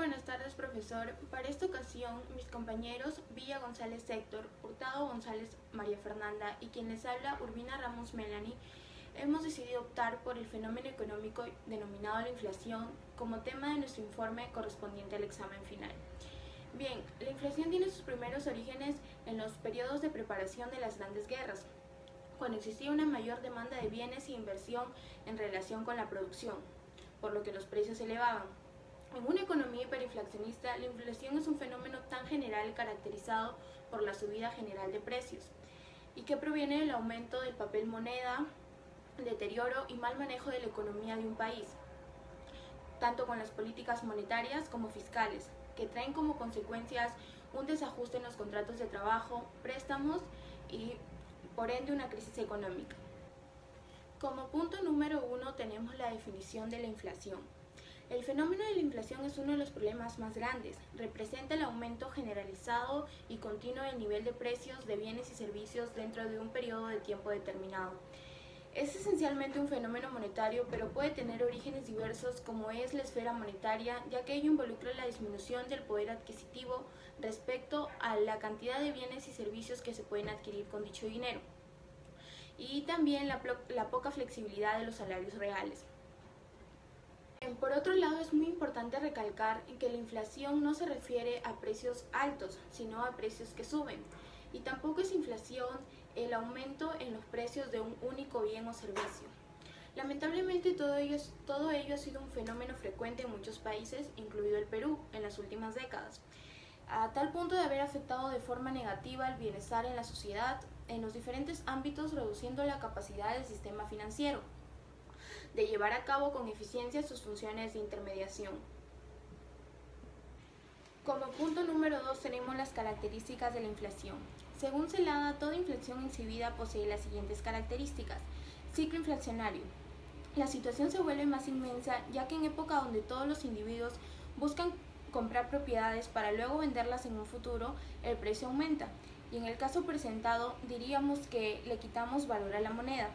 buenas tardes, profesor. Para esta ocasión, mis compañeros Villa González Héctor, Hurtado González María Fernanda y quien les habla Urbina Ramos Melanie, hemos decidido optar por el fenómeno económico denominado la inflación como tema de nuestro informe correspondiente al examen final. Bien, la inflación tiene sus primeros orígenes en los periodos de preparación de las grandes guerras, cuando existía una mayor demanda de bienes e inversión en relación con la producción, por lo que los precios se elevaban. En una economía hiperinflacionista, la inflación es un fenómeno tan general caracterizado por la subida general de precios y que proviene del aumento del papel moneda, deterioro y mal manejo de la economía de un país, tanto con las políticas monetarias como fiscales, que traen como consecuencias un desajuste en los contratos de trabajo, préstamos y por ende una crisis económica. Como punto número 1 tenemos la definición de la inflación. El fenómeno de la inflación es uno de los problemas más grandes. Representa el aumento generalizado y continuo del nivel de precios de bienes y servicios dentro de un periodo de tiempo determinado. Es esencialmente un fenómeno monetario, pero puede tener orígenes diversos como es la esfera monetaria, ya que ello involucra la disminución del poder adquisitivo respecto a la cantidad de bienes y servicios que se pueden adquirir con dicho dinero, y también la poca flexibilidad de los salarios reales. Por otro lado, es muy importante recalcar que la inflación no se refiere a precios altos, sino a precios que suben, y tampoco es inflación el aumento en los precios de un único bien o servicio. Lamentablemente todo ello ha sido un fenómeno frecuente en muchos países, incluido el Perú, en las últimas décadas, a tal punto de haber afectado de forma negativa el bienestar en la sociedad en los diferentes ámbitos, reduciendo la capacidad del sistema financiero de llevar a cabo con eficiencia sus funciones de intermediación. Como punto número 2 tenemos las características de la inflación. Según Celada, toda inflación exhibida posee las siguientes características. Ciclo inflacionario. La situación se vuelve más inmensa, ya que en época donde todos los individuos buscan comprar propiedades para luego venderlas en un futuro, el precio aumenta, y en el caso presentado diríamos que le quitamos valor a la moneda.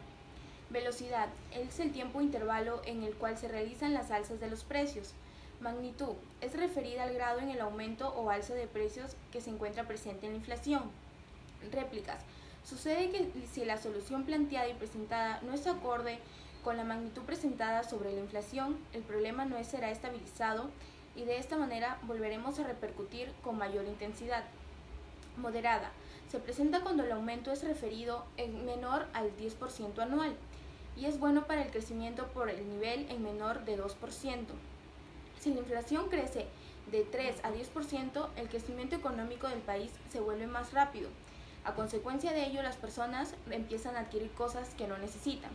Velocidad es el tiempo intervalo en el cual se realizan las alzas de los precios. Magnitud es referida al grado en el aumento o alza de precios que se encuentra presente en la inflación. Réplicas. Sucede que si la solución planteada y presentada no es acorde con la magnitud presentada sobre la inflación, el problema no será estabilizado y de esta manera volveremos a repercutir con mayor intensidad. Moderada. Se presenta cuando el aumento es referido en menor al 10% anual y es bueno para el crecimiento por el nivel en menor de 2%. Si la inflación crece de 3 a 10%, el crecimiento económico del país se vuelve más rápido. A consecuencia de ello, las personas empiezan a adquirir cosas que no necesitan.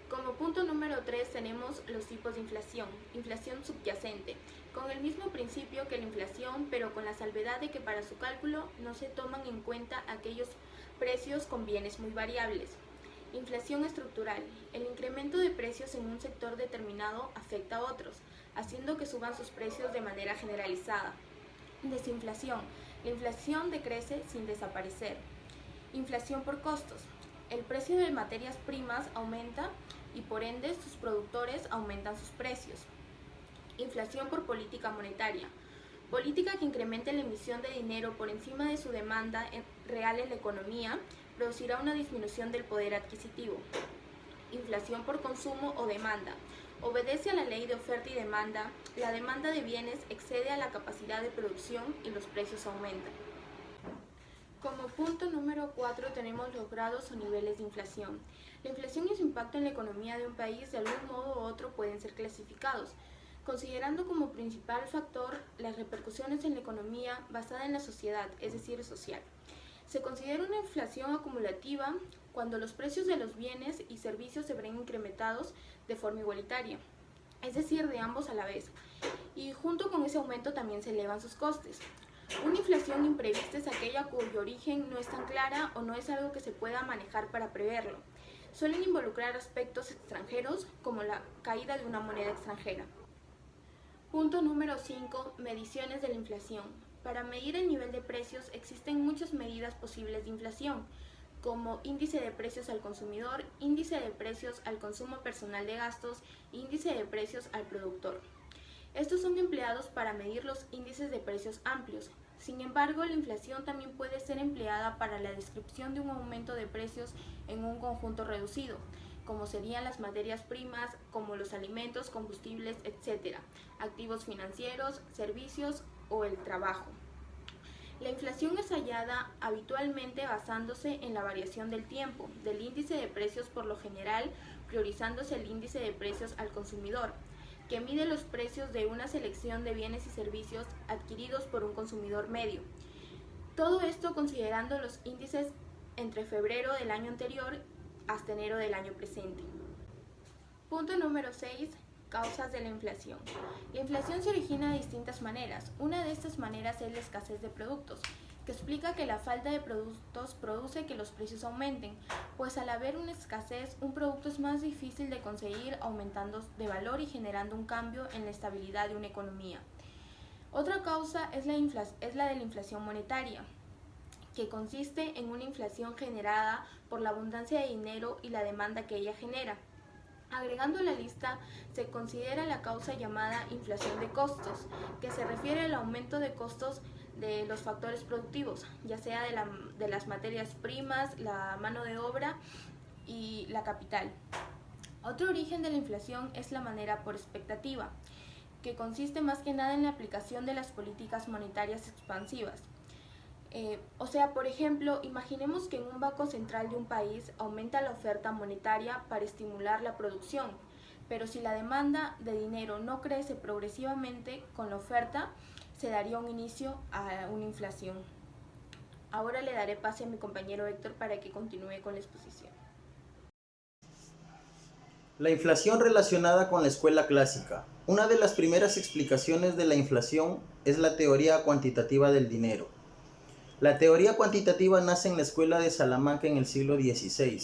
Como punto número 3 tenemos los tipos de inflación. Inflación subyacente, con el mismo principio que la inflación, pero con la salvedad de que para su cálculo no se toman en cuenta aquellos precios con bienes muy variables. Inflación estructural. El incremento de precios en un sector determinado afecta a otros, haciendo que suban sus precios de manera generalizada. Desinflación. La inflación decrece sin desaparecer. Inflación por costos. El precio de materias primas aumenta y por ende sus productores aumentan sus precios. Inflación por política monetaria. Política que incremente la emisión de dinero por encima de su demanda real en la economía producirá una disminución del poder adquisitivo. Inflación por consumo o demanda. Obedece a la ley de oferta y demanda. La demanda de bienes excede a la capacidad de producción y los precios aumentan. Como punto número 4 tenemos los grados o niveles de inflación. La inflación y su impacto en la economía de un país de algún modo u otro pueden ser clasificados, considerando como principal factor las repercusiones en la economía basada en la sociedad, es decir, social. Se considera una inflación acumulativa cuando los precios de los bienes y servicios se ven incrementados de forma igualitaria, es decir, de ambos a la vez, y junto con ese aumento también se elevan sus costes. Una inflación imprevista es aquella cuyo origen no es tan clara o no es algo que se pueda manejar para preverlo. Suelen involucrar aspectos extranjeros como la caída de una moneda extranjera. Punto número 5. Mediciones de la inflación. Para medir el nivel de precios existen muchas medidas posibles de inflación, como índice de precios al consumidor, índice de precios al consumo personal de gastos, índice de precios al productor. Estos son empleados para medir los índices de precios amplios. Sin embargo, la inflación también puede ser empleada para la descripción de un aumento de precios en un conjunto reducido, como serían las materias primas, como los alimentos, combustibles, etc., activos financieros, servicios o el trabajo. La inflación es hallada habitualmente basándose en la variación del tiempo, del índice de precios por lo general, priorizándose el índice de precios al consumidor, que mide los precios de una selección de bienes y servicios adquiridos por un consumidor medio. Todo esto considerando los índices entre febrero del año anterior hasta enero del año presente. Punto número 6. Causas de la inflación. La inflación se origina de distintas maneras. Una de estas maneras es la escasez de productos, que explica que la falta de productos produce que los precios aumenten, pues al haber una escasez, un producto es más difícil de conseguir, aumentando de valor y generando un cambio en la estabilidad de una economía. Otra causa es la de la inflación monetaria, que consiste en una inflación generada por la abundancia de dinero y la demanda que ella genera. Agregando a la lista, se considera la causa llamada inflación de costos, que se refiere al aumento de costos de los factores productivos, ya sea de las materias primas, la mano de obra y la capital. Otro origen de la inflación es la manera por expectativa, que consiste más que nada en la aplicación de las políticas monetarias expansivas. Por ejemplo, imaginemos que en un banco central de un país aumenta la oferta monetaria para estimular la producción, pero si la demanda de dinero no crece progresivamente con la oferta, se daría un inicio a una inflación. Ahora le daré pase a mi compañero Héctor para que continúe con la exposición. La inflación relacionada con la escuela clásica. Una de las primeras explicaciones de la inflación es la teoría cuantitativa del dinero. La teoría cuantitativa nace en la escuela de Salamanca en el siglo XVI,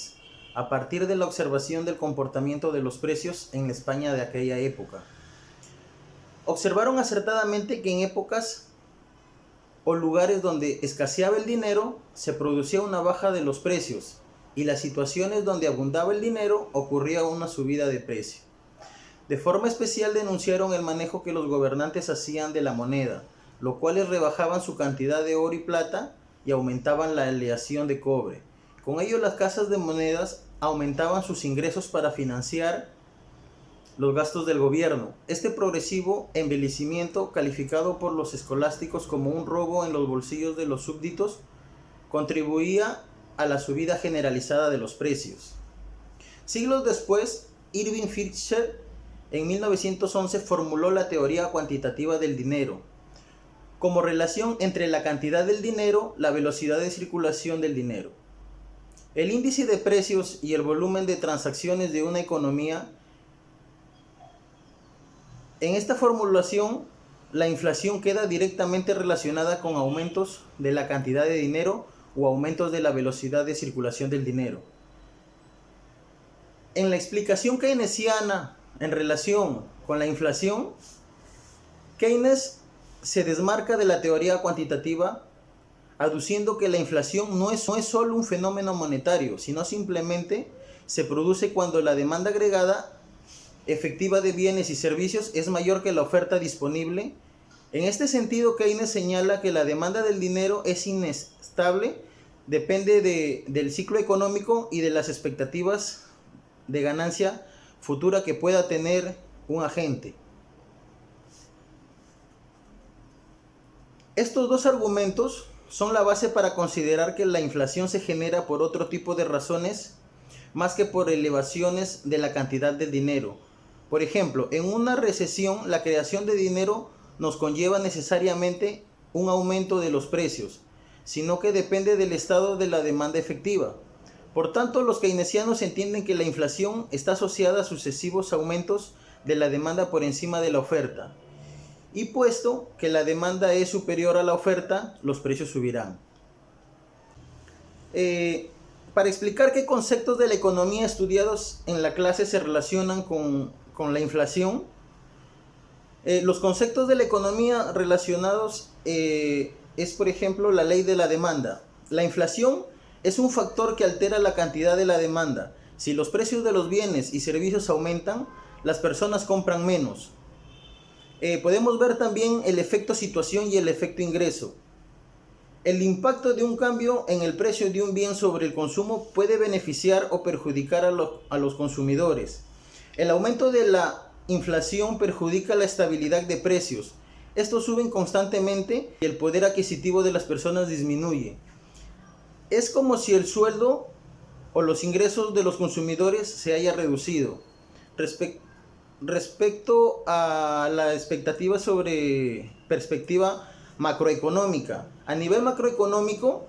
a partir de la observación del comportamiento de los precios en la España de aquella época. Observaron acertadamente que en épocas o lugares donde escaseaba el dinero, se producía una baja de los precios, y las situaciones donde abundaba el dinero ocurría una subida de precio. De forma especial denunciaron el manejo que los gobernantes hacían de la moneda, lo cual rebajaban su cantidad de oro y plata y aumentaban la aleación de cobre. Con ello las casas de monedas aumentaban sus ingresos para financiar los gastos del gobierno. Este progresivo embellecimiento, calificado por los escolásticos como un robo en los bolsillos de los súbditos, contribuía a la subida generalizada de los precios. Siglos después, Irving Fisher en 1911 formuló la teoría cuantitativa del dinero, como relación entre la cantidad del dinero, la velocidad de circulación del dinero. El índice de precios y el volumen de transacciones de una economía. En esta formulación, la inflación queda directamente relacionada con aumentos de la cantidad de dinero o aumentos de la velocidad de circulación del dinero. En la explicación keynesiana en relación con la inflación, Keynes se desmarca de la teoría cuantitativa, aduciendo que la inflación no es solo un fenómeno monetario, sino simplemente se produce cuando la demanda agregada efectiva de bienes y servicios es mayor que la oferta disponible. En este sentido, Keynes señala que la demanda del dinero es inestable, depende del ciclo económico y de las expectativas de ganancia futura que pueda tener un agente. Estos dos argumentos son la base para considerar que la inflación se genera por otro tipo de razones más que por elevaciones de la cantidad de dinero. Por ejemplo, en una recesión, la creación de dinero nos conlleva necesariamente un aumento de los precios, sino que depende del estado de la demanda efectiva. Por tanto, los keynesianos entienden que la inflación está asociada a sucesivos aumentos de la demanda por encima de la oferta. Y puesto que la demanda es superior a la oferta, los precios subirán. Para explicar qué conceptos de la economía estudiados en la clase se relacionan con la inflación, los conceptos de la economía relacionados es, por ejemplo, la ley de la demanda. La inflación es un factor que altera la cantidad de la demanda. Si los precios de los bienes y servicios aumentan, las personas compran menos. Podemos ver también el efecto situación y el efecto ingreso. El impacto de un cambio en el precio de un bien sobre el consumo puede beneficiar o perjudicar a los consumidores. El aumento de la inflación perjudica la estabilidad de precios. Estos suben constantemente y el poder adquisitivo de las personas disminuye. Es como si el sueldo o los ingresos de los consumidores se haya reducido. Respecto a la expectativa sobre perspectiva macroeconómica. A nivel macroeconómico,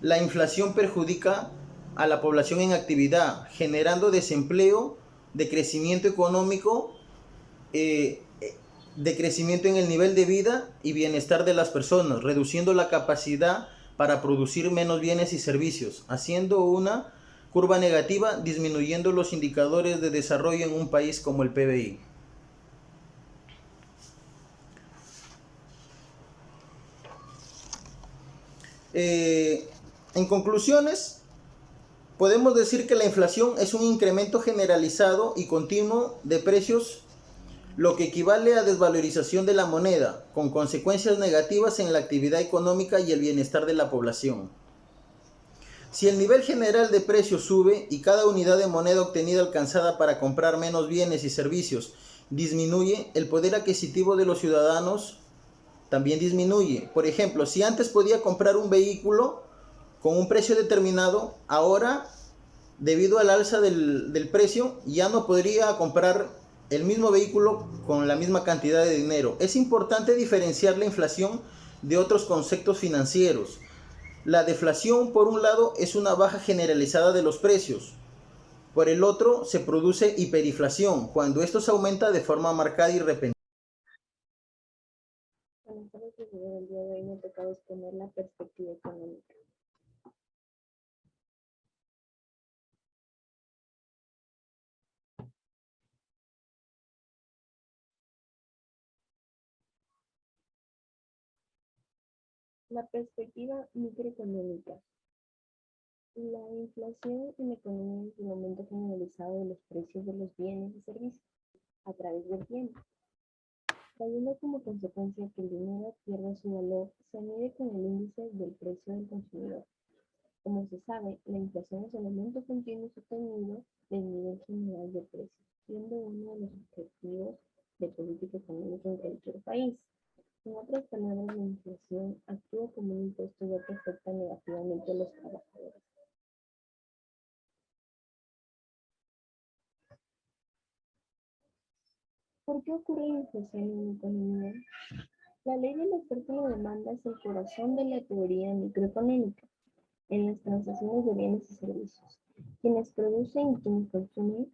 la inflación perjudica a la población en actividad, generando desempleo, decrecimiento económico, decrecimiento en el nivel de vida y bienestar de las personas, reduciendo la capacidad para producir menos bienes y servicios, haciendo una curva negativa, disminuyendo los indicadores de desarrollo en un país como el PBI. En conclusiones, podemos decir que la inflación es un incremento generalizado y continuo de precios, lo que equivale a desvalorización de la moneda, con consecuencias negativas en la actividad económica y el bienestar de la población. Si el nivel general de precios sube y cada unidad de moneda obtenida alcanzada para comprar menos bienes y servicios disminuye, el poder adquisitivo de los ciudadanos también disminuye. Por ejemplo, si antes podía comprar un vehículo con un precio determinado, ahora, debido al alza del precio, ya no podría comprar el mismo vehículo con la misma cantidad de dinero. Es importante diferenciar la inflación de otros conceptos financieros. La deflación, por un lado, es una baja generalizada de los precios. Por el otro, se produce hiperinflación, cuando esto se aumenta de forma marcada y repentina. Buenas tardes, profesor. El día de hoy me toca exponer la perspectiva económica. La perspectiva microeconómica. La inflación en la economía es el aumento generalizado de los precios de los bienes y servicios a través del tiempo, trayendo como consecuencia que el dinero pierda su valor. Se mide con el índice del precio del consumidor. Como se sabe, la inflación es el aumento continuo y sostenido del nivel general de precios, siendo uno de los objetivos de política económica en cualquier país. En otras palabras, la inflación actúa como un impuesto ya que afecta negativamente a los trabajadores. ¿Por qué ocurre la inflación en la economía? La ley de la oferta y la demanda es el corazón de la teoría microeconómica en las transacciones de bienes y servicios. Quienes producen y quienes consumen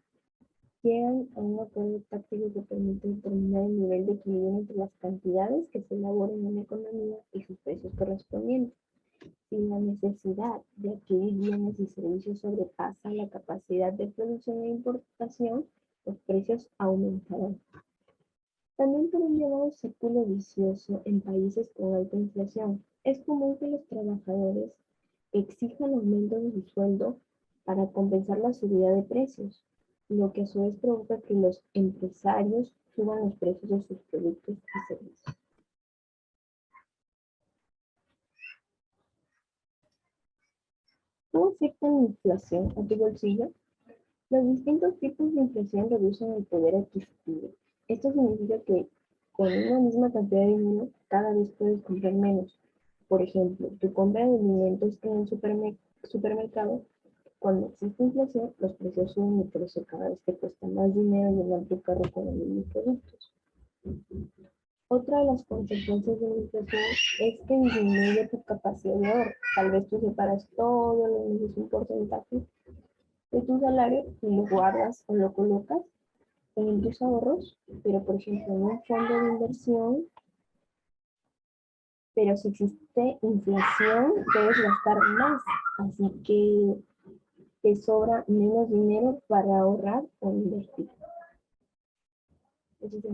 llegan a un acuerdo táctico que permite determinar el nivel de equilibrio entre las cantidades que se elaboran en la economía y sus precios correspondientes. Si la necesidad de adquirir bienes y servicios sobrepasa la capacidad de producción e importación, los precios aumentarán. También por un llamado círculo vicioso en países con alta inflación, es común que los trabajadores exijan aumento de su sueldo para compensar la subida de precios, lo que a su vez provoca que los empresarios suban los precios de sus productos y servicios. ¿Cómo afecta la inflación a tu bolsillo? Los distintos tipos de inflación reducen el poder adquisitivo. Esto significa que con una misma cantidad de dinero cada vez puedes comprar menos. Por ejemplo, tu compra de alimentos en el supermercado, cuando existe inflación, los precios suben y por eso cada vez te cuesta más dinero llenar tu carro con los mismos productos. Otra de las consecuencias de la inflación es que disminuye tu capacidad de ahorro. Tal vez tú separas todos los meses un porcentaje de tu salario y lo guardas o lo colocas en tus ahorros, pero por ejemplo en un fondo de inversión, pero si existe inflación, debes gastar más, así que te sobra menos dinero para ahorrar o invertir. Eso es